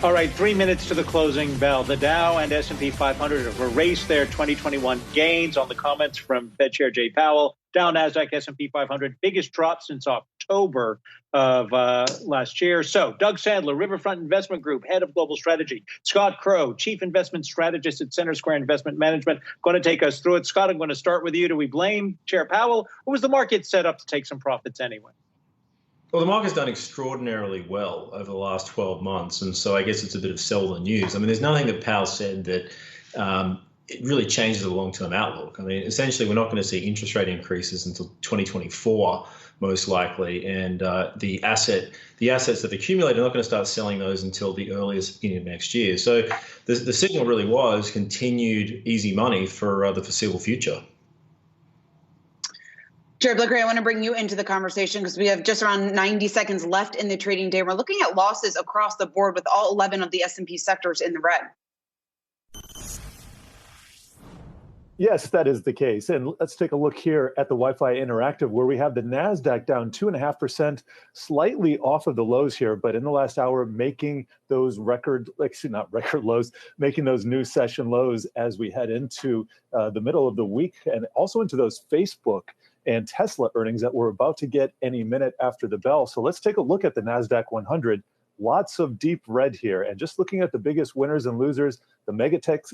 All right, 3 minutes to the closing bell. The Dow and S&P 500 have erased their 2021 gains on the comments from Fed Chair Jay Powell. Dow, NASDAQ, S&P 500, biggest drop since October of last year. So Doug Sandler, Riverfront Investment Group, Head of Global Strategy. Scott Crow, Chief Investment Strategist at Center Square Investment Management, going to take us through it. Scott, I'm going to start with you. Do we blame Chair Powell, or was the market set up to take some profits anyway? Well, the market's done extraordinarily well over the last 12 months, and so I guess it's a bit of sell the news. I mean, there's nothing that Powell said that it really changes the long-term outlook. I mean, essentially, we're not going to see interest rate increases until 2024, most likely, and the assets that have accumulated are not going to start selling those until the earliest beginning of next year. So the signal really was continued easy money for the foreseeable future. Chair Blikre, I want to bring you into the conversation because we have just around 90 seconds left in the trading day. We're looking at losses across the board with all 11 of the S&P sectors in the red. Yes, that is the case. And let's take a look here at the Wi-Fi Interactive, where we have the NASDAQ down 2.5%, slightly off of the lows here, but in the last hour, making those making those new session lows as we head into the middle of the week, and also into those Facebook and Tesla earnings that we're about to get any minute after the bell. So let's take a look at the NASDAQ 100. Lots of deep red here. And just looking at the biggest winners and losers, the mega caps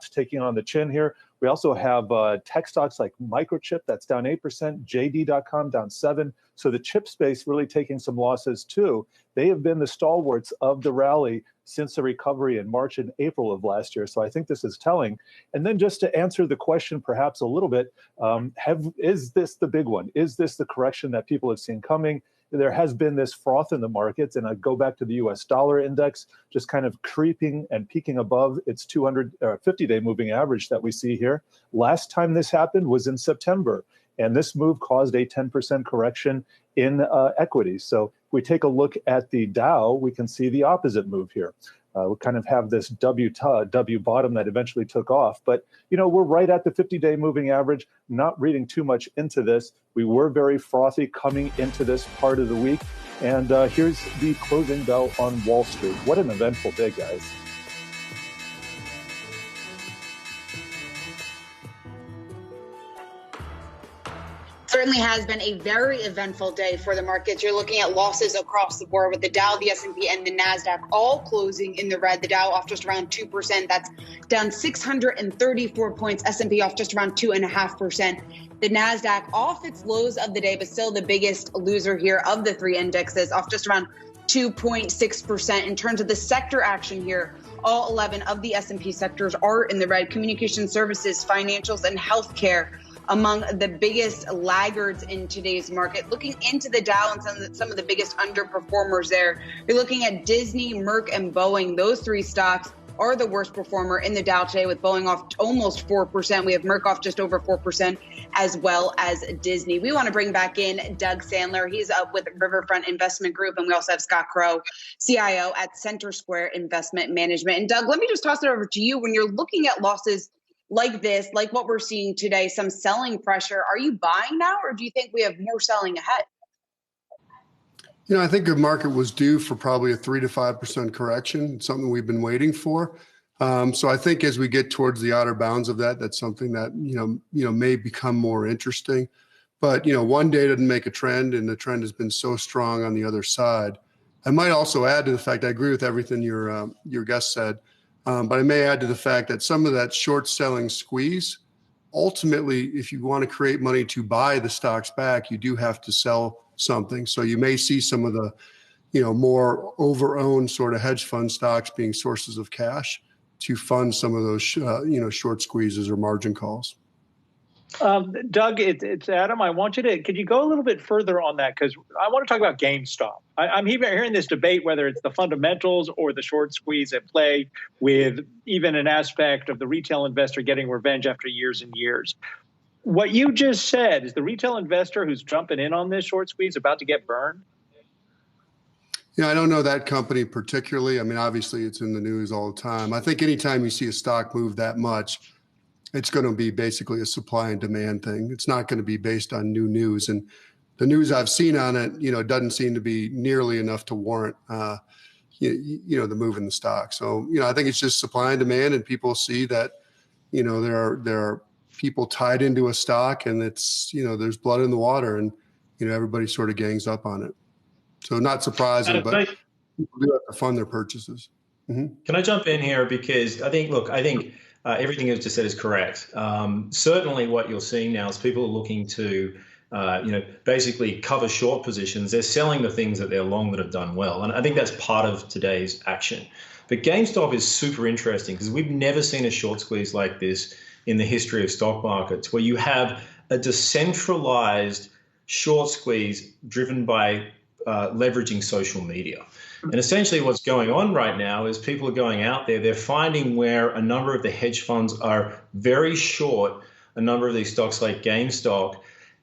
taking on the chin here. We also have tech stocks like Microchip, that's down 8%, JD.com down 7%. So the chip space really taking some losses too. They have been the stalwarts of the rally since the recovery in March and April of last year. So I think this is telling. And then just to answer the question perhaps a little bit, is this the big one? Is this the correction that people have seen coming? There has been this froth in the markets, and I go back to the U.S. dollar index, just kind of creeping and peaking above its 50-day moving average that we see here. Last time this happened was in September, and this move caused a 10% correction in equities. So if we take a look at the Dow, we can see the opposite move here. We kind of have this W bottom that eventually took off. But, we're right at the 50-day moving average, not reading too much into this. We were very frothy coming into this part of the week. And here's the closing bell on Wall Street. What an eventful day, guys. Certainly has been a very eventful day for the markets. You're looking at losses across the board with the Dow, the S&P, and the NASDAQ all closing in the red. The Dow off just around 2%. That's down 634 points. S&P off just around 2.5%. The NASDAQ off its lows of the day, but still the biggest loser here of the three indexes, off just around 2.6%. In terms of the sector action here, all 11 of the S&P sectors are in the red. Communication services, financials, and healthcare among the biggest laggards in today's market. Looking into the Dow and some of the biggest underperformers there, you're looking at Disney, Merck, and Boeing. Those three stocks are the worst performer in the Dow today, with Boeing off almost 4%. We have Merck off just over 4%, as well as Disney. We want to bring back in Doug Sandler. He's up with Riverfront Investment Group, and we also have Scott Crow, CIO at Center Square Investment Management. And Doug, let me just toss it over to you. When you're looking at losses like this, like what we're seeing today, some selling pressure, are you buying now, or do you think we have more selling ahead? I think the market was due for probably a 3 to 5% correction, something we've been waiting for. So I think as we get towards the outer bounds of that, that's something that, may become more interesting. But, one day doesn't make a trend, and the trend has been so strong on the other side. I might also add to the fact, I agree with everything your guest said, but I may add to the fact that some of that short selling squeeze, ultimately, if you want to create money to buy the stocks back, you do have to sell something. So you may see some of the, more over-owned sort of hedge fund stocks being sources of cash to fund some of those, short squeezes or margin calls. Doug, it's Adam. Could you go a little bit further on that? Because I want to talk about GameStop. I'm hearing this debate, whether it's the fundamentals or the short squeeze at play, with even an aspect of the retail investor getting revenge after years and years. What you just said, is the retail investor who's jumping in on this short squeeze about to get burned? I don't know that company particularly. I mean, obviously it's in the news all the time. I think anytime you see a stock move that much, it's going to be basically a supply and demand thing. It's not going to be based on new news. And the news I've seen on it, doesn't seem to be nearly enough to warrant the move in the stock. So, I think it's just supply and demand, and people see that, there are people tied into a stock, and it's, there's blood in the water, and, everybody sort of gangs up on it. So not surprising, but people do have to fund their purchases. Mm-hmm. Can I jump in here? Because I think everything you've just said is correct. Certainly what you're seeing now is people are looking to, basically cover short positions. They're selling the things that they're long that have done well. And I think that's part of today's action. But GameStop is super interesting because we've never seen a short squeeze like this in the history of stock markets, where you have a decentralized short squeeze driven by leveraging social media. And essentially what's going on right now is people are going out there, they're finding where a number of the hedge funds are very short a number of these stocks like GameStop,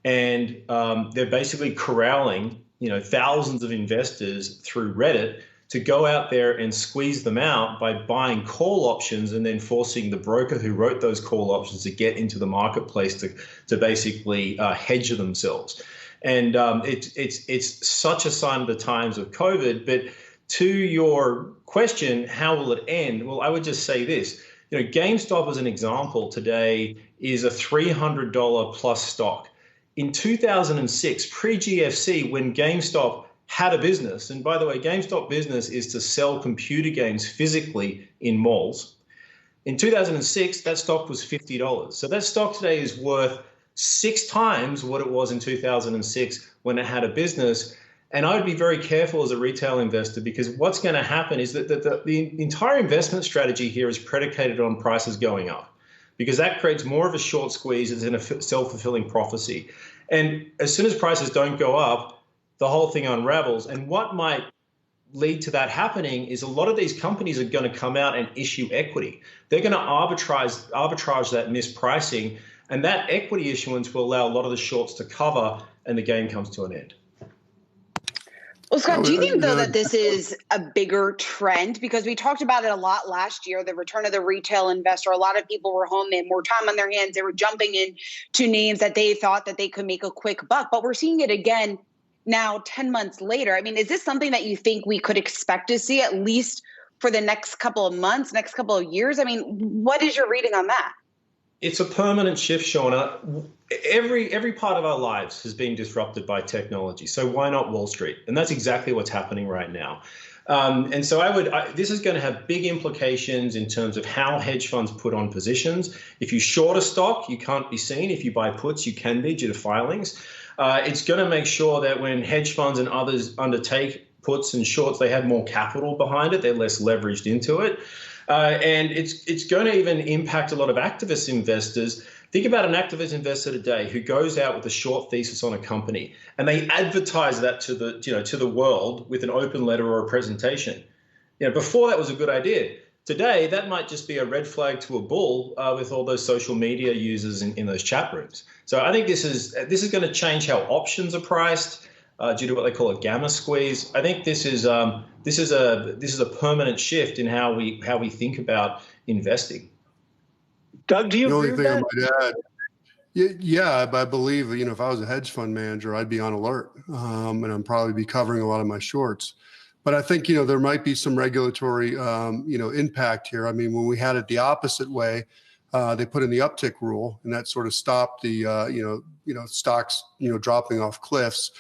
and they're basically corralling, thousands of investors through Reddit to go out there and squeeze them out by buying call options and then forcing the broker who wrote those call options to get into the marketplace to basically hedge themselves. And it's such a sign of the times of COVID. But to your question, how will it end? Well, I would just say this. GameStop, as an example, today is a $300 plus stock. In 2006, pre-GFC, when GameStop had a business, and by the way, GameStop business is to sell computer games physically in malls. In 2006, that stock was $50. So that stock today is worth 6 times what it was in 2006 when it had a business. And I would be very careful as a retail investor, because what's going to happen is that the entire investment strategy here is predicated on prices going up, because that creates more of a short squeeze. It's in a self-fulfilling prophecy. And as soon as prices don't go up, the whole thing unravels. And what might lead to that happening is a lot of these companies are going to come out and issue equity. They're going to arbitrage that mispricing, and that equity issuance will allow a lot of the shorts to cover, and the game comes to an end. Well, Scott, do you think, though, that this is a bigger trend? Because we talked about it a lot last year, the return of the retail investor. A lot of people were home, they had more time on their hands. They were jumping into names that they thought that they could make a quick buck. But we're seeing it again now 10 months later. I mean, is this something that you think we could expect to see at least for the next couple of months, next couple of years? I mean, what is your reading on that? It's a permanent shift, Shauna. Every part of our lives has been disrupted by technology. So why not Wall Street? And that's exactly what's happening right now. And so this is going to have big implications in terms of how hedge funds put on positions. If you short a stock, you can't be seen. If you buy puts, you can be due to filings. It's going to make sure that when hedge funds and others undertake puts and shorts, they have more capital behind it. They're less leveraged into it. And it's going to even impact a lot of activist investors. Think about an activist investor today who goes out with a short thesis on a company, and they advertise that to the world with an open letter or a presentation. Before that was a good idea. Today, that might just be a red flag to a bull with all those social media users in those chat rooms. So I think this is going to change how options are priced due to what they call a gamma squeeze. I think this is a permanent shift in how we think about investing. Doug, do you agree with that? The only thing I might add, yeah, I believe if I was a hedge fund manager, I'd be on alert, and I'd probably be covering a lot of my shorts. But I think there might be some regulatory impact here. I mean, when we had it the opposite way, they put in the uptick rule, and that sort of stopped the stocks dropping off cliffs.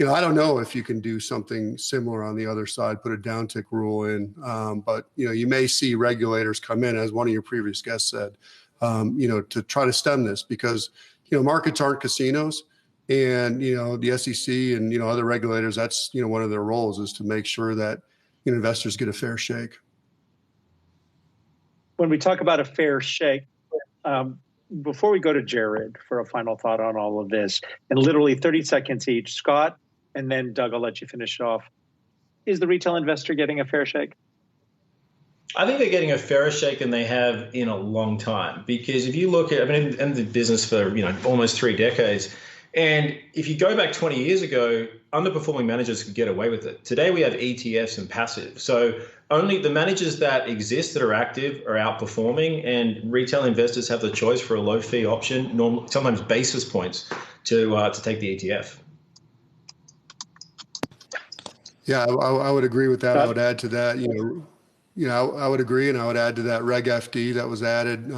I don't know if you can do something similar on the other side, put a downtick rule in, but you may see regulators come in, as one of your previous guests said, to try to stem this, because markets aren't casinos, and the SEC and other regulators, that's one of their roles is to make sure that investors get a fair shake. When we talk about a fair shake, before we go to Jared for a final thought on all of this, in literally 30 seconds each, Scott, and then Doug, I'll let you finish off. Is the retail investor getting a fair shake? I think they're getting a fairer shake than they have in a long time, because if you look at, I've been in the business for almost 3 decades, and if you go back 20 years ago, underperforming managers could get away with it. Today we have ETFs and passive, so only the managers that exist that are active are outperforming, and retail investors have the choice for a low fee option, sometimes basis points, to take the ETF. Yeah, I would agree with that. I would add to that, I would agree, and I would add to that Reg FD that was added,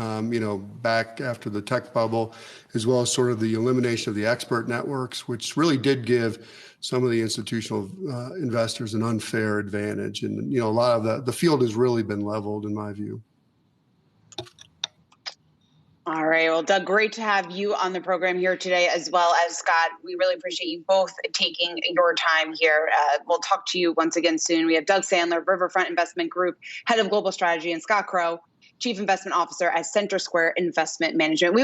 back after the tech bubble, as well as sort of the elimination of the expert networks, which really did give some of the institutional investors an unfair advantage. And, a lot of the field has really been leveled, in my view. All right. Well, Doug, great to have you on the program here today, as well as Scott. We really appreciate you both taking your time here. We'll talk to you once again soon. We have Doug Sandler, Riverfront Investment Group, Head of Global Strategy, and Scott Crow, Chief Investment Officer at Center Square Investment Management.